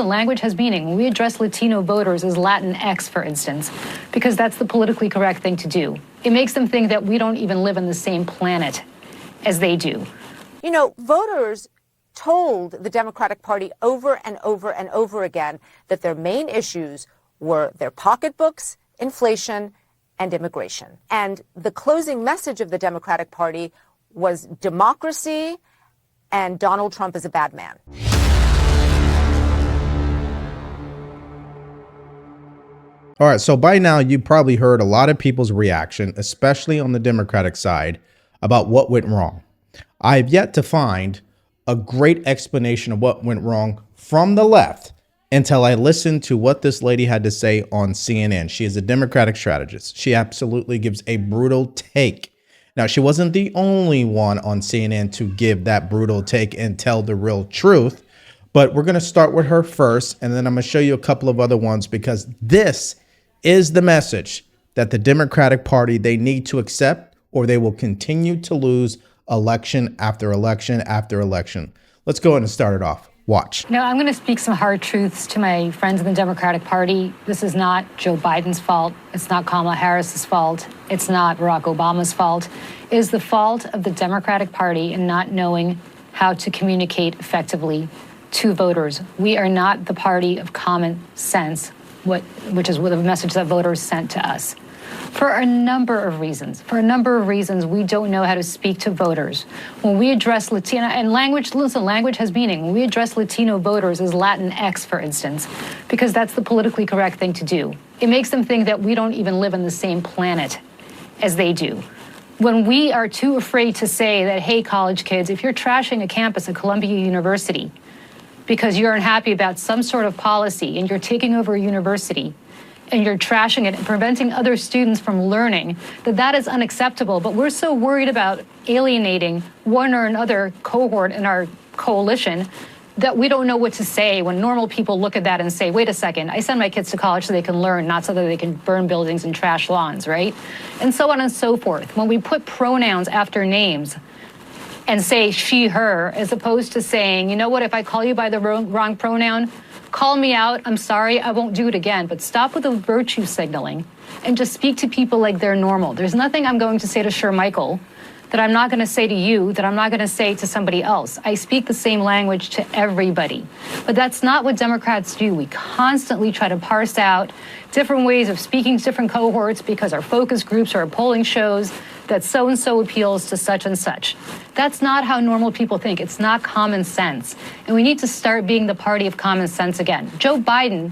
listen, language has meaning. When we address Latino voters as Latinx, for instance, because that's the politically correct thing to do, it makes them think that we don't even live on the same planet as they do. You know, voters told the Democratic Party over and over and over again that their main issues were their pocketbooks, inflation, and immigration. And the closing message of the Democratic Party was democracy and Donald Trump is a bad man. All right, so by now you probably heard a lot of people's reaction, especially on the Democratic side, about what went wrong. I have yet to find a great explanation of what went wrong from the left until I listened to what this lady had to say on CNN. She is a Democratic strategist. She absolutely gives a brutal take. Now, she wasn't the only one on CNN to give that brutal take and tell the real truth, but we're going to start with her first, and then I'm going to show you a couple of other ones, because this is the message that the Democratic Party, they need to accept, or they will continue to lose election after election after election. Let's go ahead and start it off. Watch. No, I'm going to speak some hard truths to my friends in the Democratic Party. This is not Joe Biden's fault. It's not Kamala Harris's fault. It's not Barack Obama's fault. It is the fault of the Democratic Party in not knowing how to communicate effectively to voters. We are not the party of common sense, which is the message that voters sent to us. For a number of reasons. We don't know how to speak to voters. When we address Latino, and language has meaning. When we address Latino voters as Latinx, for instance, because that's the politically correct thing to do, it makes them think that we don't even live on the same planet as they do. When we are too afraid to say that, hey, college kids, if you're trashing a campus at Columbia University because you're unhappy about some sort of policy and you're taking over a university, and you're trashing it and preventing other students from learning, that is unacceptable. But we're so worried about alienating one or another cohort in our coalition that we don't know what to say when normal people look at that and say, wait a second, I send my kids to college so they can learn, not so that they can burn buildings and trash lawns, right? And so on and so forth. When we put pronouns after names and say she, her, as opposed to saying, you know what, if I call you by the wrong pronoun, call me out, I'm sorry, I won't do it again. But stop with the virtue signaling and just speak to people like they're normal. There's nothing I'm going to say to Shermichael that I'm not going to say to you, that I'm not going to say to somebody else. I speak the same language to everybody. But that's not what Democrats do. We constantly try to parse out different ways of speaking to different cohorts because our focus groups or our polling shows that so-and-so appeals to such and such. That's not how normal people think. It's not common sense. And we need to start being the party of common sense again. Joe Biden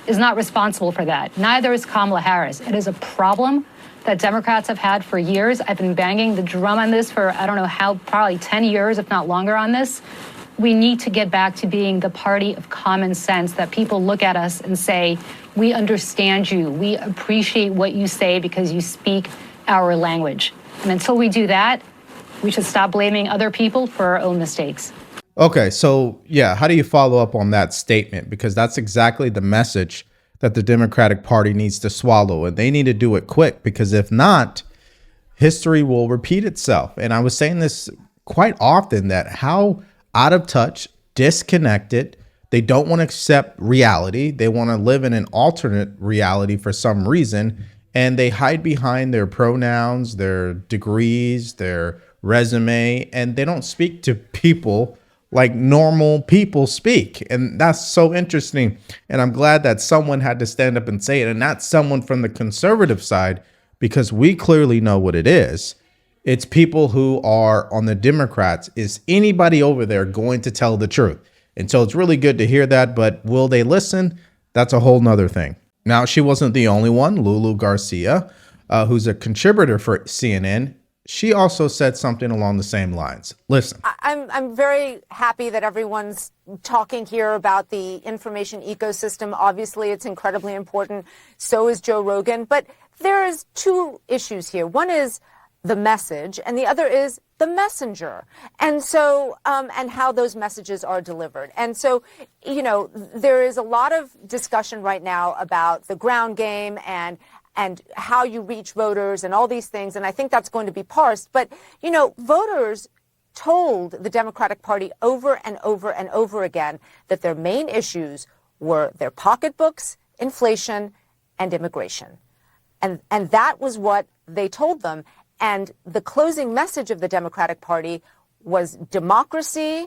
is not responsible for that. Neither is Kamala Harris. It is a problem that Democrats have had for years. I've been banging the drum on this for, I don't know how, probably 10 years, if not longer on this. We need to get back to being the party of common sense, that people look at us and say, we understand you. We appreciate what you say because you speak our language. And until we do that, we should stop blaming other people for our own mistakes. Okay, so yeah, how do you follow up on that statement? Because that's exactly the message that the Democratic Party needs to swallow, and they need to do it quick, because if not, history will repeat itself. And I was saying this quite often, that how out of touch, disconnected, they don't want to accept reality. They want to live in an alternate reality for some reason. And they hide behind their pronouns, their degrees, their resume, and they don't speak to people like normal people speak. And that's so interesting. And I'm glad that someone had to stand up and say it, and not someone from the conservative side, because we clearly know what it is. It's people who are on the Democrats. Is anybody over there going to tell the truth? And so it's really good to hear that, but will they listen? That's a whole nother thing. Now, she wasn't the only one. Lulu Garcia, who's a contributor for CNN, she also said something along the same lines. Listen. I'm very happy that everyone's talking here about the information ecosystem. Obviously, it's incredibly important. So is Joe Rogan. But there is two issues here. One is the message, and the other is the messenger. And so, and how those messages are delivered. And so, you know, there is a lot of discussion right now about the ground game and how you reach voters and all these things. And I think that's going to be parsed. But, you know, voters told the Democratic Party over and over and over again that their main issues were their pocketbooks, inflation, and immigration. And that was what they told them. And the closing message of the Democratic Party was democracy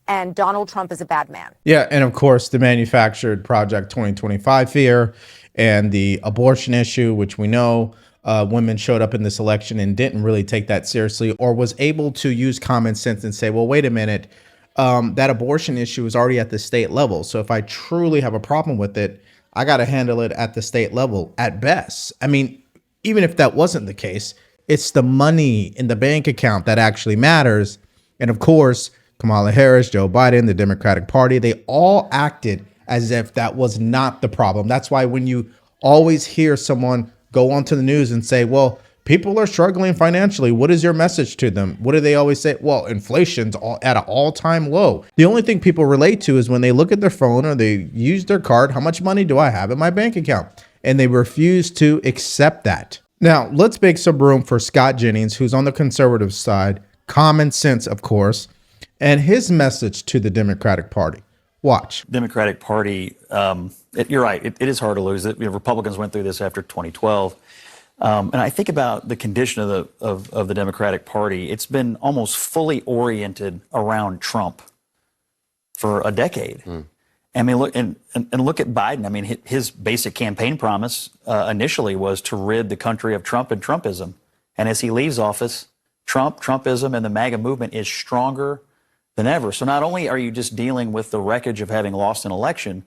and Donald Trump is a bad man. Yeah, and of course, the manufactured Project 2025 fear and the abortion issue, which we know women showed up in this election and didn't really take that seriously, or was able to use common sense and say, well, wait a minute, that abortion issue is already at the state level. So if I truly have a problem with it, I got to handle it at the state level at best. I mean, even if that wasn't the case, it's the money in the bank account that actually matters. And of course, Kamala Harris, Joe Biden, the Democratic Party, they all acted as if that was not the problem. That's why when you always hear someone go onto the news and say, well, people are struggling financially, what is your message to them? What do they always say? Well, inflation's at an all-time low. The only thing people relate to is when they look at their phone or they use their card, how much money do I have in my bank account? And they refuse to accept that. Now, let's make some room for Scott Jennings, who's on the conservative side, common sense, of course, and his message to the Democratic Party. Watch. Democratic Party, you're right, it is hard to lose it. Republicans went through this after 2012. And I think about the condition of the Democratic Party. It's been almost fully oriented around Trump for a decade. I mean, look and look at Biden. I mean, his basic campaign promise initially was to rid the country of Trump and Trumpism. And as he leaves office, Trumpism and the MAGA movement is stronger than ever. So not only are you just dealing with the wreckage of having lost an election,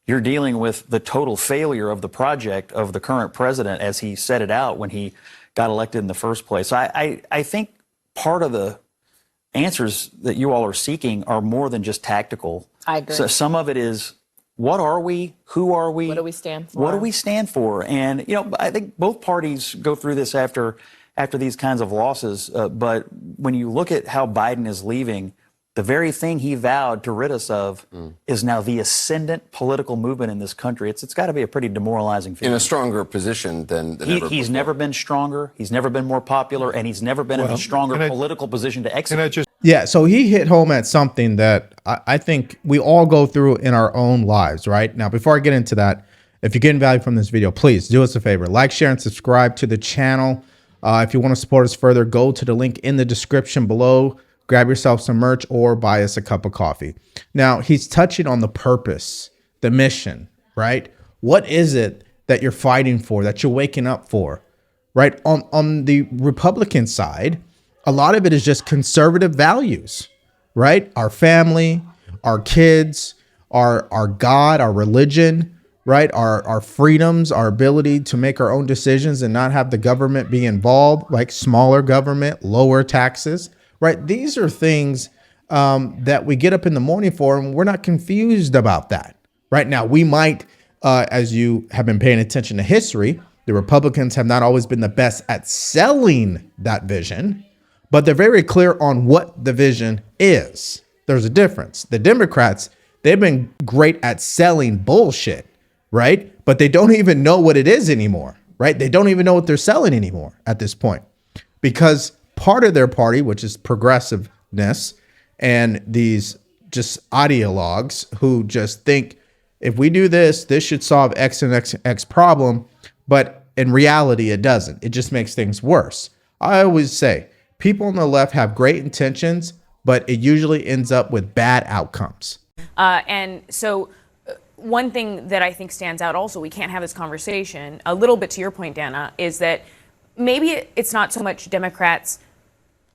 you're dealing with the total failure of the project of the current president as he set it out when he got elected in the first place. I think part of the answers that you all are seeking are more than just tactical. I agree. So some of it is, what are we? Who are we? What do we stand for? What do we stand for? And, I think both parties go through this after these kinds of losses. But when you look at how Biden is leaving, the very thing he vowed to rid us of is now the ascendant political movement in this country. It's got to be a pretty demoralizing feeling. In a stronger position than ever He's before. never been stronger. He's never been more popular, and he's never been in a stronger political position to execute. Yeah, so he hit home at something that I think we all go through in our own lives, right? Now, before I get into that, if you're getting value from this video, please do us a favor. Like, share, and subscribe to the channel. If you want to support us further, go to the link in the description below. Grab yourself some merch or buy us a cup of coffee. Now, he's touching on the purpose, the mission, right? What is it that you're fighting for, that you're waking up for, right? On the Republican side, a lot of it is just conservative values, right? Our family, our kids, our God, our religion, right? Our freedoms, our ability to make our own decisions and not have the government be involved, like smaller government, lower taxes, right? These are things that we get up in the morning for, and we're not confused about that. Right now, we might, as you have been paying attention to history, the Republicans have not always been the best at selling that vision, but they're very clear on what the vision is. There's a difference. The Democrats, they've been great at selling bullshit, right? But they don't even know what it is anymore, right? They don't even know what they're selling anymore at this point, because part of their party, which is progressiveness, and these just ideologues who just think if we do this, this should solve X and X problem. But in reality, it doesn't. It just makes things worse. I always say people on the left have great intentions, but it usually ends up with bad outcomes. And so one thing that I think stands out also, we can't have this conversation, a little bit to your point, Dana, is that maybe it's not so much Democrats'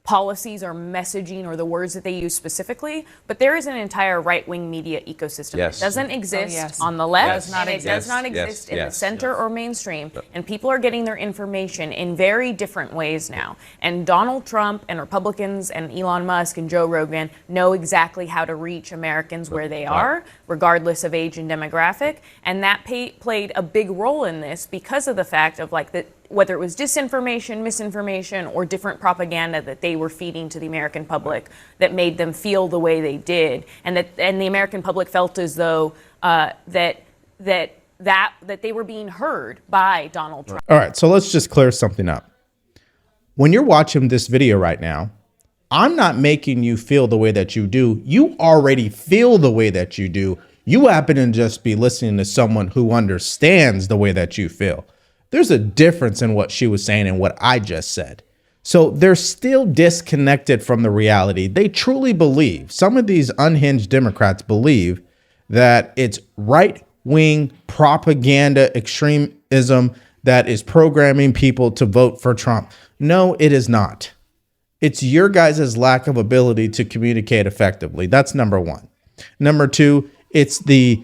policies or messaging or the words that they use specifically, but there is an entire right-wing media ecosystem. Yes. It doesn't exist yes. on the left, Yes. and it does not exist in the center or mainstream, and people are getting their information in very different ways now. And Donald Trump and Republicans and Elon Musk and Joe Rogan know exactly how to reach Americans where they are, regardless of age and demographic, and that played a big role in this because of the fact of like that, whether it was disinformation, misinformation, or different propaganda that they were feeding to the American public that made them feel the way they did, and the American public felt as though that they were being heard by Donald Trump. All right, so let's just clear something up. When you're watching this video right now, I'm not making you feel the way that you do. You already feel the way that you do. You happen to just be listening to someone who understands the way that you feel. There's a difference in what she was saying and what I just said. So they're still disconnected from the reality. They truly believe, some of these unhinged Democrats believe that it's right-wing propaganda extremism that is programming people to vote for Trump. No, it is not. It's your guys' lack of ability to communicate effectively. That's number one. Number two, it's the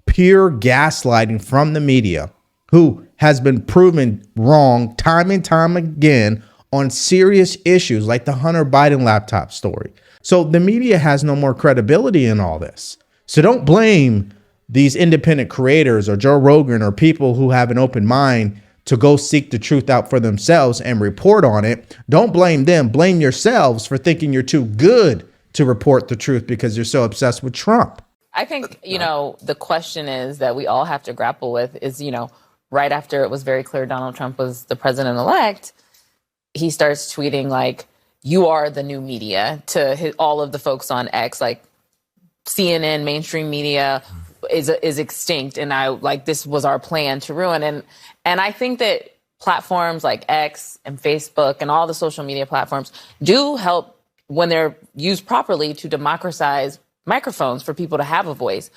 pure gaslighting from the media, who has been proven wrong time and time again on serious issues like the Hunter Biden laptop story. So the media has no more credibility in all this. So don't blame these independent creators or Joe Rogan or people who have an open mind to go seek the truth out for themselves and report on it. Don't blame them. Blame yourselves for thinking you're too good to report the truth because you're so obsessed with Trump. I think, the question is that we all have to grapple with is, right after it was very clear Donald Trump was the president-elect, he starts tweeting like, you are the new media to all of the folks on X, like CNN, mainstream media is extinct. And this was our plan to ruin. And I think that platforms like X and Facebook and all the social media platforms do help when they're used properly to democratize microphones for people to have a voice.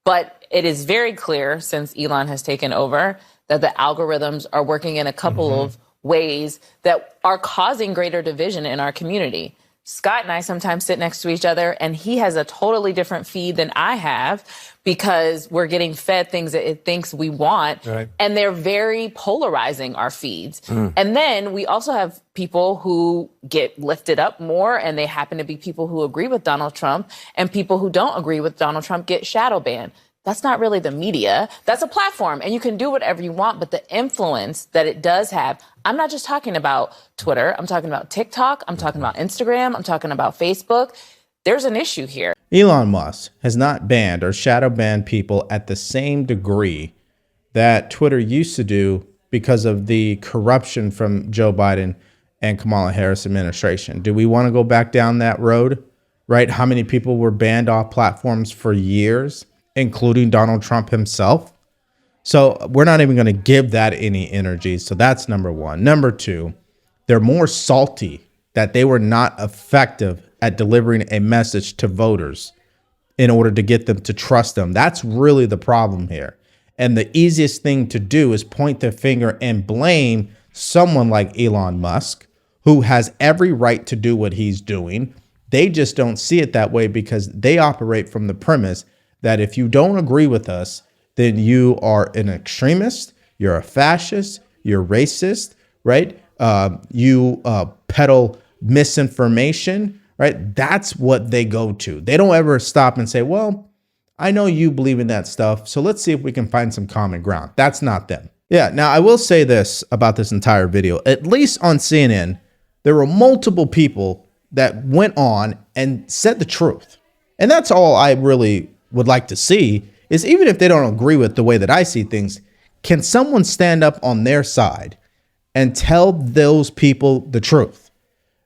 But it is very clear since Elon has taken over that the algorithms are working in a couple of ways that are causing greater division in our community. Scott and I sometimes sit next to each other and he has a totally different feed than I have because we're getting fed things that it thinks we want. Right. And they're very polarizing our feeds. And then we also have people who get lifted up more and they happen to be people who agree with Donald Trump, and people who don't agree with Donald Trump get shadow banned. That's not really the media. That's a platform and you can do whatever you want. But the influence that it does have, I'm not just talking about Twitter. I'm talking about TikTok. I'm talking about Instagram. I'm talking about Facebook. There's an issue here. Elon Musk has not banned or shadow banned people at the same degree that Twitter used to do because of the corruption from Joe Biden and Kamala Harris administration. Do we want to go back down that road? Right? How many people were banned off platforms for years, including Donald Trump himself? So we're not even going to give that any energy. So that's number one. Number two, they're more salty that they were not effective at delivering a message to voters in order to get them to trust them. That's really the problem here. And the easiest thing to do is point the finger and blame someone like Elon Musk, who has every right to do what he's doing. They just don't see it that way because they operate from the premise that if you don't agree with us, then you are an extremist, you're a fascist, you're racist, right? You peddle misinformation, right? That's what they go to. They don't ever stop and say, well, I know you believe in that stuff, so let's see if we can find some common ground. That's not them. Yeah, now I will say this about this entire video. At least on CNN, there were multiple people that went on and said the truth. And that's all I really would like to see, is even if they don't agree with the way that I see things, can someone stand up on their side and tell those people the truth?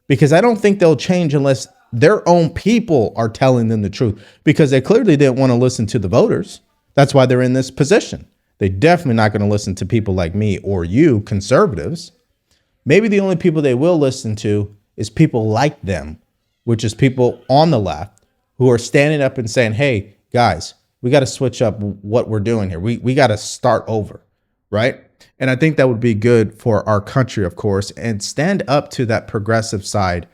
Because I don't think they'll change unless their own people are telling them the truth, because they clearly didn't want to listen to the voters. That's why they're in this position. They're definitely not going to listen to people like me or you, conservatives. Maybe the only people they will listen to is people like them, which is people on the left who are standing up and saying, hey, guys, we got to switch up what we're doing here. We got to start over, right? And I think that would be good for our country, of course, and stand up to that progressive side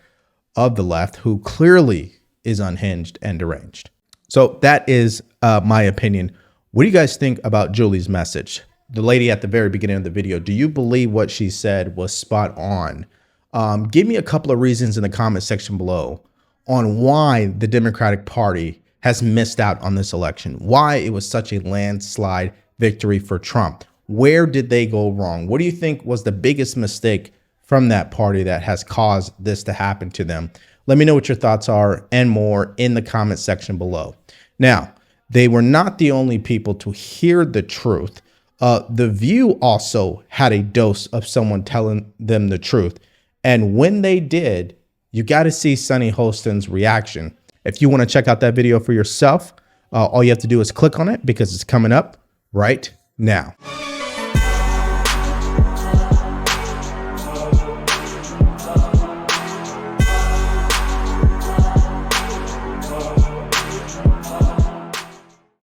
of the left who clearly is unhinged and deranged. So that is my opinion. What do you guys think about Julie's message? The lady at the very beginning of the video, do you believe what she said was spot on? Give me a couple of reasons in the comment section below on why the Democratic Party has missed out on this election, why it was such a landslide victory for Trump. Where did they go wrong? What do you think was the biggest mistake from that party that has caused this to happen to them? Let me know what your thoughts are and more in the comment section below. Now, they were not the only people to hear the truth. The View also had a dose of someone telling them the truth. And when they did, you got to see Sunny Holston's reaction. If you want to check out that video for yourself, All you have to do is click on it because it's coming up right now.